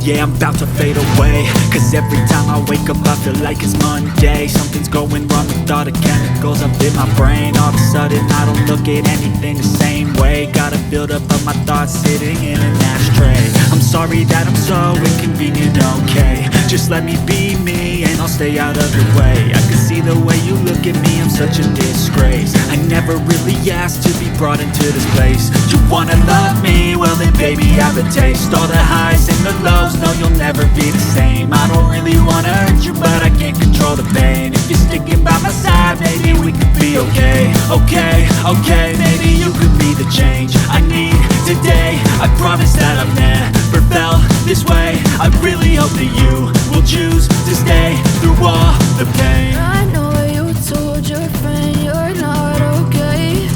yeah, I'm about to fade away. Cause every time I wake up I feel like it's Monday. Something's going wrong with all the chemicals up in my brain. All of a sudden I don't look at anything the same way. Gotta build up of my thoughts sitting in an ashtray. I'm sorry that I'm so inconvenient, okay. Just let me be me and I'll stay out of your way. I can see the way you look at me, I'm such a disgrace. I never really asked to be brought into this place. You wanna love me? Well then baby have a taste. All the highs and the lows, no you'll never be the same. I don't really wanna hurt you but I can't control the pain. If you're sticking by my side, maybe we could be okay. Okay, maybe you could be the change I need today. I promise that I've never felt this way. I really hope that you will choose to stay through all the pain. I know you told your friend you're not okay.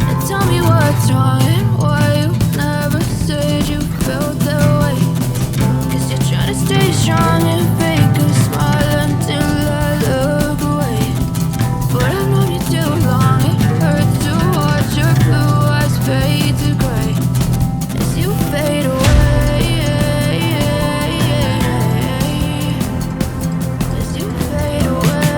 And tell me what's wrong and why you never said you felt that way. Cause you're trying to stay strong and fake a smile until I look away. But I've known you too long, it hurts to watch your blue eyes fade to gray as you fade away. As you fade away.